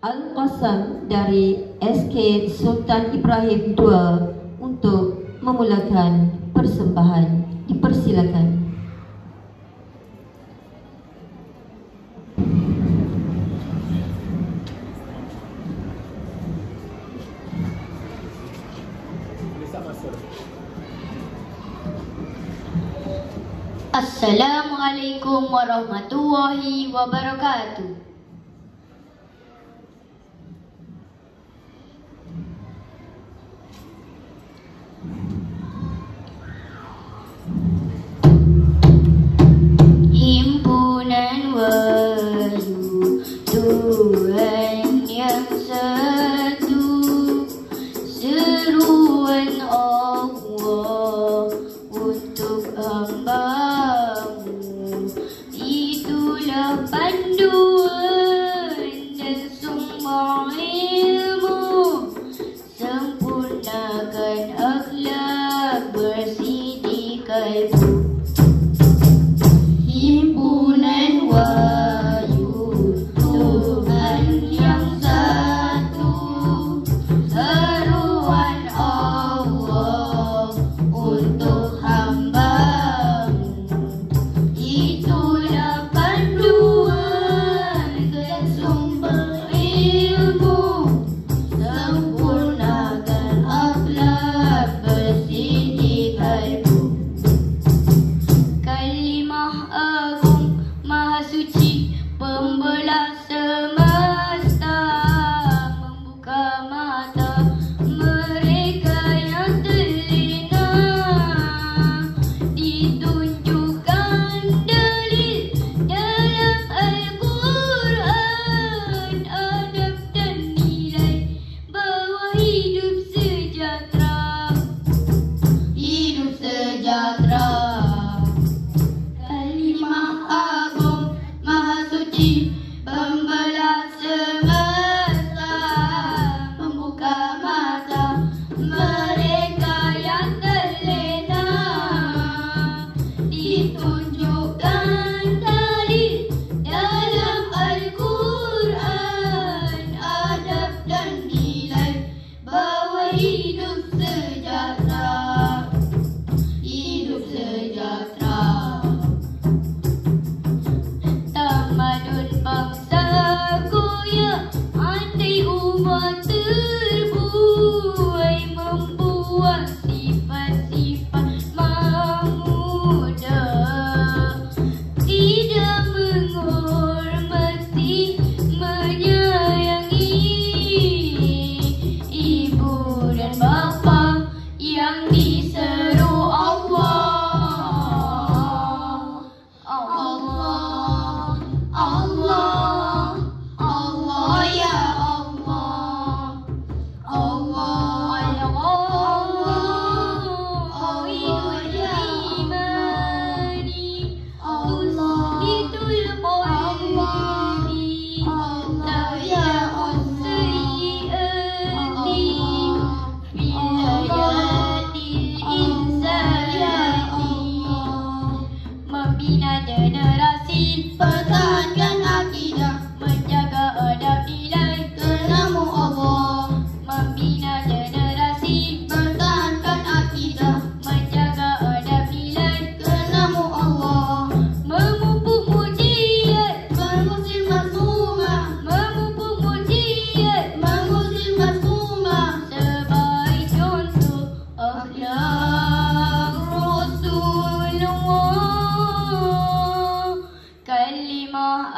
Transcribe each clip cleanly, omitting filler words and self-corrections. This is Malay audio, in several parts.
Al-Qasam dari SK Sultan Ibrahim II untuk memulakan persembahan. Dipersilakan. Assalamualaikum warahmatullahi wabarakatuh. Himpunan Wahyu Tuhan yang satu, seruan Allah untuk hamba-Mu, itulah panduan dan sumber ilmu, sempurnakan akhlak, bersih di kalbu. Himpunan Wahyu Tuhan yang satu, seruan Allah untuk hamba-Mu, itulah panduan dan sumber ilmu, sempurnakan akhlak, bersih di kalbu. Kalimah agung maha suci, pembelah semesta, membuka mata mereka yang terlena, ditunjukkan dalil dalam Al-Quran, adab dan nilai bahawa hidup sejahtera, hidup sejahtera. Kalimah agung maha suci, pembelah semesta, membuka mata mereka yang terlena, ditunjukkan dalil dalam Al-Quran, adab dan nilai bahawa hidup sejahtera, hidup sejahtera. Tamadun bangsaku ya, andai umat terbuai, membuat sifat-sifat mahmuda, tidak menghormati, menyayangi ibu dan bapa yang diseru Allah. Allah, Allah, Allah ya Allah, Allah, Allah, imani, tuslitul qalbi, tahya'us sayyi'ati, bilayatil insani, membina generasi, pertahankan akidah, menjaga adab nilai kenamu Allah. Membina generasi, pertahankan akidah, menjaga adab nilai kenamu Allah. Memupuk mujizat, mengusir mazmumah, memupuk mujizat, mengusir mazmumah, sebaik contoh akhlak Rasulullah. Kalimah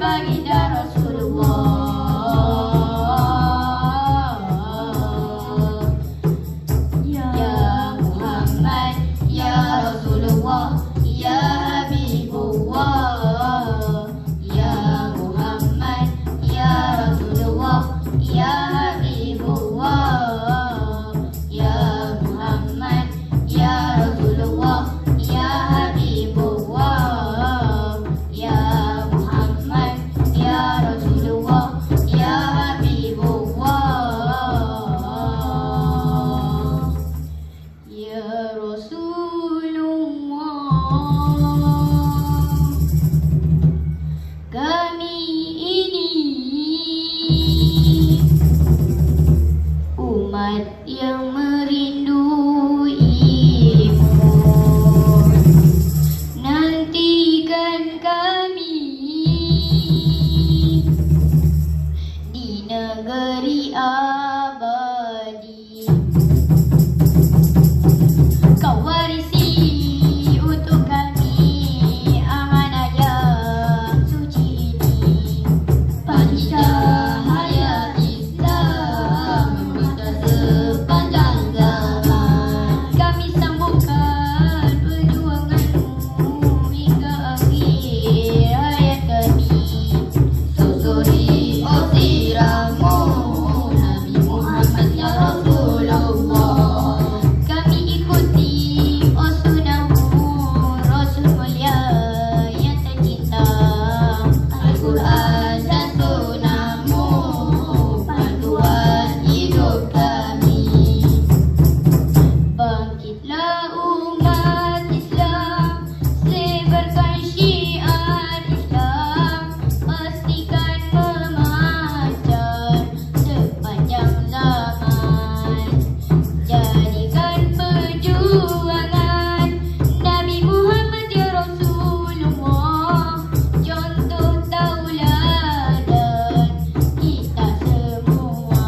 baginda Rasulullah. Ya Muhammad, ya Rasulullah, ya Habibullah. Ya Muhammad, ya Rasulullah, ya Habibullah. Ya Muhammad, ya Rasulullah, ya Habibullah. Ya Muhammad, ya Rasulullah, ya Habibullah. Ya Rasulullah, kami ini umat yang merinduimu. Nantikan kami di negeri abadi. Kau warisi untuk kami amanah yang suci ini. Pancahaya Islam memancar sepanjang zaman. Kami sambungkan perjuanganmu hingga akhir hayat kami. Susuri siramu Nabi Muhammad ya Rasulullah. Kami ikuti sunahmu Rasul mulia yang tercinta. Al-Quran dan sunahmu panduan hidup kami. Bangkitlah umat Islam, sebarkan syiar Islam, pastikan memancar sepanjang zaman. Jadikan perjuangan Nabi Muhammad ya Rasulullah contoh tauladan kita semua.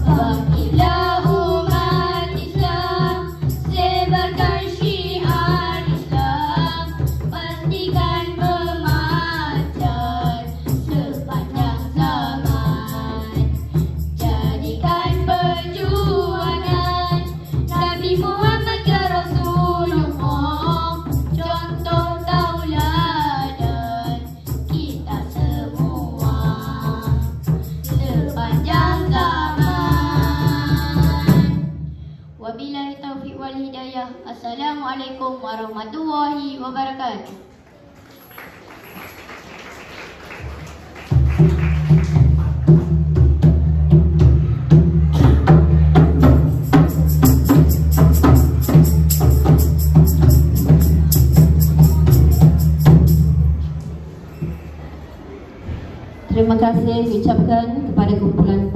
Bangkitlah umat Islam, sebarkan syiar Islam, pastikan memancar sepanjang zaman. Jadikan perjuangan Nabi Muhammad ya Rasulullah contoh tauladan kita semua sepanjang zaman. Wabillahi taufiq wal hidayah. Assalamualaikum warahmatullahi wabarakatuh. Terima kasih diucapkan kepada kumpulan